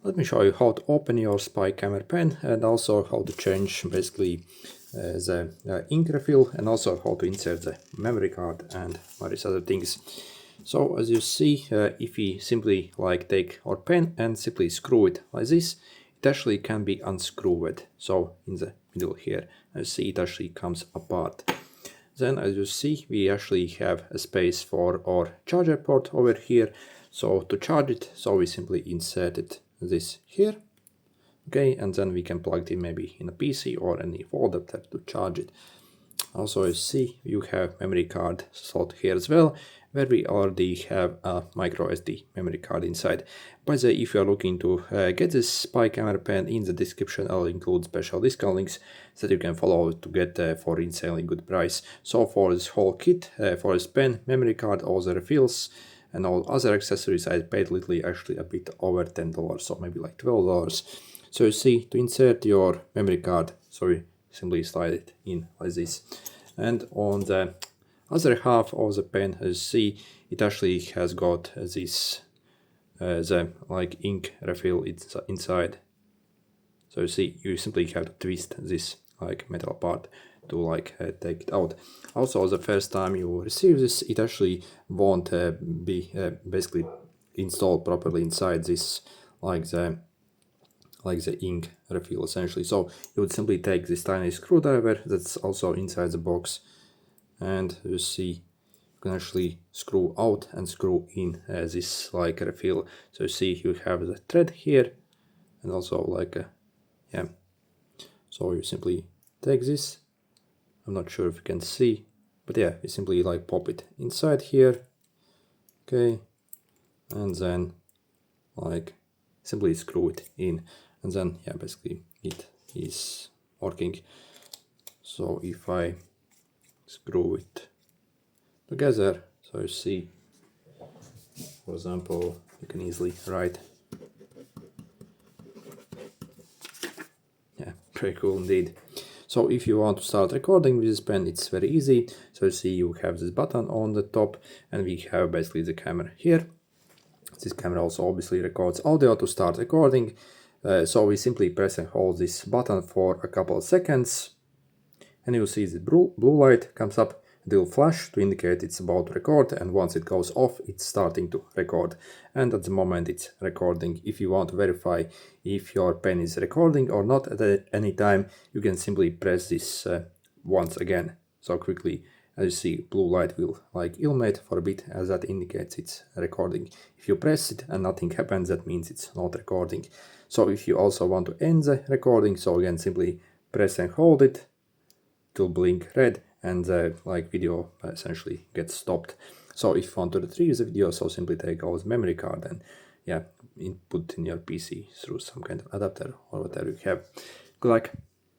let me show you how to open your Spy Camera pen and also how to change basically the ink refill and also how to insert the memory card and various other things. So as you see, if we simply like take our pen and simply screw it like this, it actually can be unscrewed. So in the middle here, as you see, it actually comes apart. Then as you see, we actually have a space for our charger port over here. So to charge it, so we simply inserted this here. Okay, and then we can plug it in maybe in a PC or any wall adapter to charge it. Also, you see, you have memory card slot here as well, where we already have a micro SD memory card inside. By the way, if you are looking to get this Spy Camera pen, in the description I'll include special discount links that you can follow to get for insanely good price. So for this whole kit, for this pen, memory card, all the refills, and all other accessories, I paid literally actually a bit over $10, so maybe like $12. So you see, to insert your memory card, so you simply slide it in like this. And on the other half of the pen, as you see, it actually has got this the like ink refill inside. So you see, you simply have to twist this like metal part to like take it out. Also, the first time you receive this, it actually won't be basically installed properly inside this like the ink refill essentially. So you would simply take this tiny screwdriver that's also inside the box, and you see you can actually screw out and screw in this like refill. So you see you have the thread here and also like a so you simply take this. I'm not sure if you can see, but yeah, you simply like pop it inside here. Okay, and then like simply screw it in, and then yeah, basically it is working. So if I screw it together, so you see, for example, you can easily write. Yeah, pretty cool indeed. So if you want to start recording with this pen, it's very easy. So you see you have this button on the top, and we have basically the camera here. This camera also obviously records audio to start recording. So we simply press and hold this button for a couple of seconds, and you'll see the blue light comes up. It will flash to indicate it's about to record, and once it goes off, it's starting to record. And at the moment it's recording. If you want to verify if your pen is recording or not at any time, you can simply press this once again. So quickly, as you see, blue light will like illuminate for a bit, as that indicates it's recording. If you press it and nothing happens, that means it's not recording. So if you also want to end the recording, so again, simply press and hold it, it will blink red, and the like video essentially gets stopped. So if you want to retrieve the video, so simply take out the memory card and yeah, input in your PC through some kind of adapter or whatever you have. Good luck.